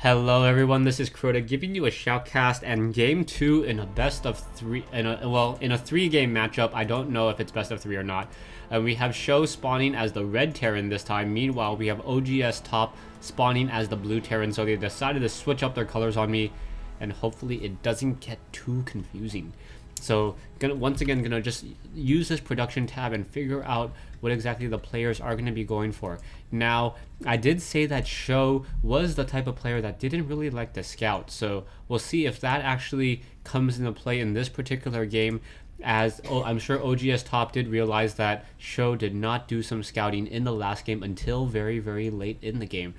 Hello everyone, this is Crota giving you a shoutcast and game 2 in a best of 3 in a 3-game matchup. I don't know if it's best of 3 or not. We have Sjow spawning as the red Terran this time. Meanwhile, we have OGS top spawning as the blue Terran, so they decided to switch up their colors on me, and hopefully it doesn't get too confusing. So once again, gonna just use this production tab and figure out what exactly the players are going to be going for. Now, I did say that Sjow was the type of player that didn't really like the scout, so we'll see if that actually comes into play in this particular game, as I'm sure OGS top did realize that Sjow did not do some scouting in the last game until very, very late in the game.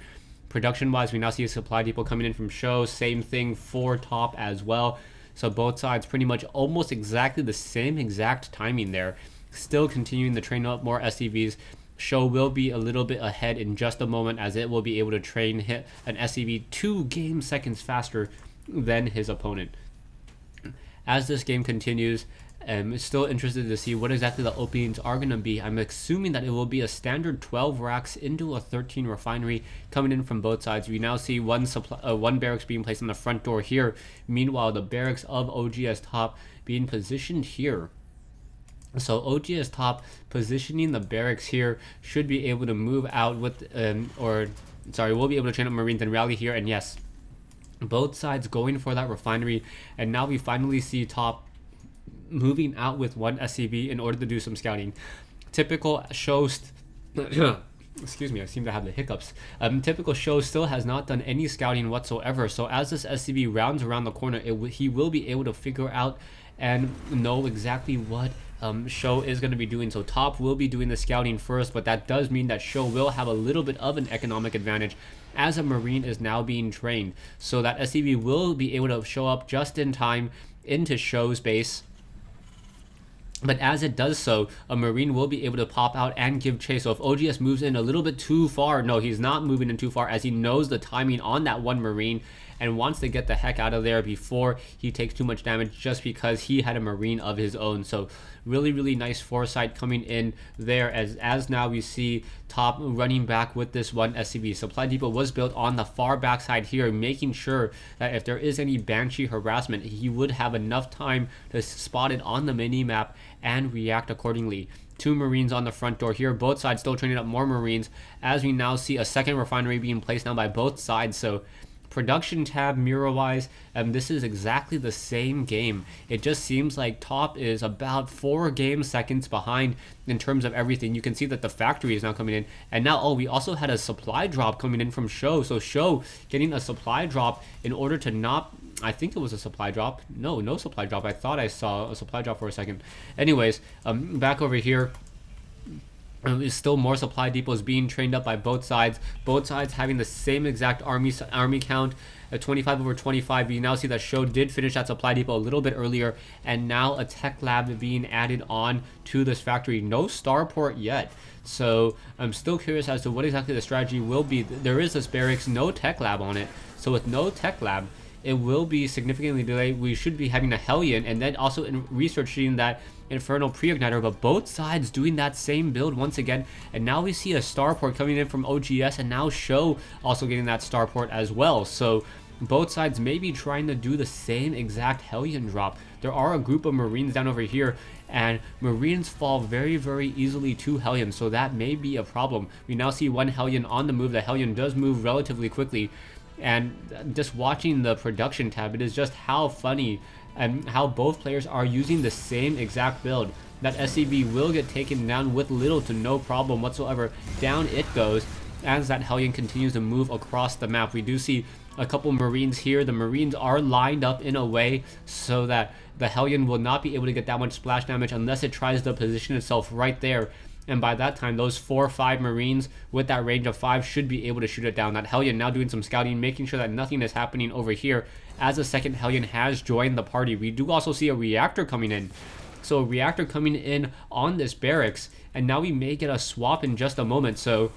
Production wise, we now see a supply depot coming in from Sjow, same thing for top as well. So both sides pretty much almost exactly the same exact timing there. Still continuing to train up more SCVs. Sjow will be a little bit ahead in just a moment, as it will be able to train hit an SCV 2 game seconds faster than his opponent. As this game continues, I'm still interested to see what exactly the openings are going to be. I'm assuming that it will be a standard 12 racks into a 13 refinery coming in from both sides. We now see one barracks being placed on the front door here. Meanwhile, the barracks of OGS top being positioned here. So OGS top positioning the barracks here should be able to move out with, we'll be able to train up Marines and rally here. And yes, both sides going for that refinery. And now we finally see top moving out with one SCV in order to do some scouting. Typical Sjow excuse me, I seem to have the hiccups. Typical Sjow still has not done any scouting whatsoever, so as this SCV rounds around the corner, he will be able to figure out and know exactly what Sjow is going to be doing. So top will be doing the scouting first, but that does mean that Sjow will have a little bit of an economic advantage, as a Marine is now being trained, so that SCV will be able to show up just in time into Sjow's base. But as it does so, a Marine will be able to pop out and give chase. So if OGS moves in a little bit too far, no, he's not moving in too far, as he knows the timing on that one Marine and wants to get the heck out of there before he takes too much damage, just because he had a Marine of his own. So really, really nice foresight coming in there, as now we see top running back with this one SCV. Supply depot was built on the far backside here, making sure that if there is any Banshee harassment, he would have enough time to spot it on the mini map and react accordingly. 2 Marines on the front door here, both sides still training up more Marines, as we now see a second refinery being placed now by both sides. So production tab mirror wise, this is exactly the same game. It just seems like top is about 4 game seconds behind in terms of everything. You can see that the factory is now coming in, and now we also had a supply drop coming in from Sjow. So Sjow getting a supply drop in order to not, I think it was a supply drop. No supply drop. I thought I saw a supply drop for a second. Anyways, back over here, is still more supply depots being trained up by both sides. Both sides having the same exact army count at 25 over 25. You now see that Sjow did finish that supply depot a little bit earlier, and now a tech lab being added on to this factory. No starport yet, so I'm still curious as to what exactly the strategy will be. There is this barracks, no tech lab on it, so with no tech lab, it will be significantly delayed. We should be having a Hellion, and then also researching that Infernal Pre-Igniter, but both sides doing that same build once again. And now we see a starport coming in from OGS, and now Sjow also getting that starport as well. So both sides may be trying to do the same exact Hellion drop. There are a group of Marines down over here, and Marines fall very, very easily to Hellion, so that may be a problem. We now see one Hellion on the move. The Hellion does move relatively quickly, and just watching the production tab, it is just how funny and how both players are using the same exact build. That SCV will get taken down with little to no problem whatsoever. Down it goes as that Hellion continues to move across the map. We do see a couple Marines here. The Marines are lined up in a way so that the Hellion will not be able to get that much splash damage unless it tries to position itself right there. And by that time, those 4 or 5 Marines with that range of 5 should be able to shoot it down. That Hellion now doing some scouting, making sure that nothing is happening over here, as a second Hellion has joined the party. We do also see a reactor coming in. So a reactor coming in on this barracks, and now we may get a swap in just a moment. So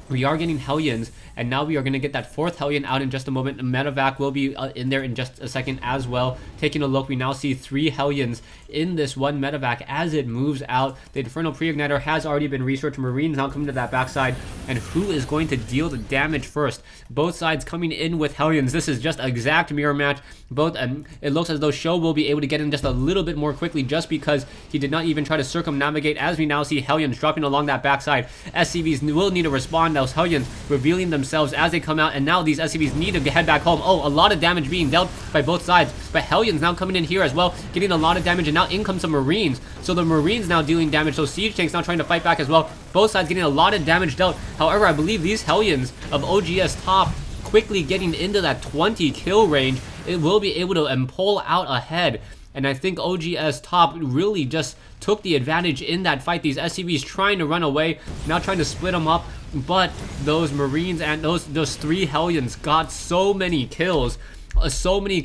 We are getting Hellions, and now we are going to get that 4th Hellion out in just a moment. Medevac will be in there in just a second as well. Taking a look, we now see 3 Hellions in this one Medevac as it moves out. The Infernal Pre-Igniter has already been researched. Marines now coming to that backside, and who is going to deal the damage first? Both sides coming in with Hellions. This is just an exact mirror match. Both, it looks as though Sjow will be able to get in just a little bit more quickly just because he did not even try to circumnavigate, as we now see Hellions dropping along that backside. SCVs will need to respond. Those Hellions revealing themselves as they come out, and now these SCVs need to head back home. Oh, a lot of damage being dealt by both sides, but Hellions now coming in here as well, getting a lot of damage, and now in comes some Marines. So the Marines now dealing damage, so Siege Tanks now trying to fight back as well. Both sides getting a lot of damage dealt. However, I believe these Hellions of OGS top quickly getting into that 20 kill range, it will be able to pull out ahead. And I think OGS top really just took the advantage in that fight. These SCVs trying to run away, now trying to split them up, but those Marines and those 3 Hellions got so many kills. So many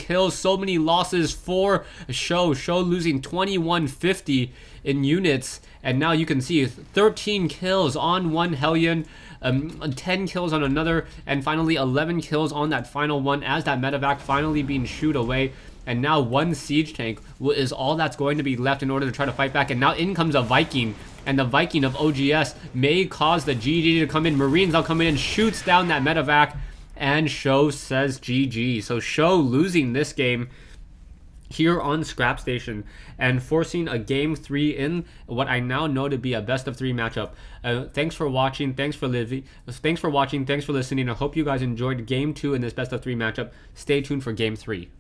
losses for Sjow. Sjow losing 2150 in units, and now you can see 13 kills on one Hellion, 10 kills on another, and finally 11 kills on that final one as that medevac finally being shooed away. And now 1 siege tank is all that's going to be left in order to try to fight back. And now in comes a Viking, and the Viking of OGS may cause the GG to come in. Marines now come in and shoots down that medevac, and Sjow says GG. So Sjow losing this game here on Scrap Station and forcing a game 3 in what I now know to be a best of 3 matchup. Thanks for watching. Thanks for listening. I hope you guys enjoyed game 2 in this best of 3 matchup. Stay tuned for game 3.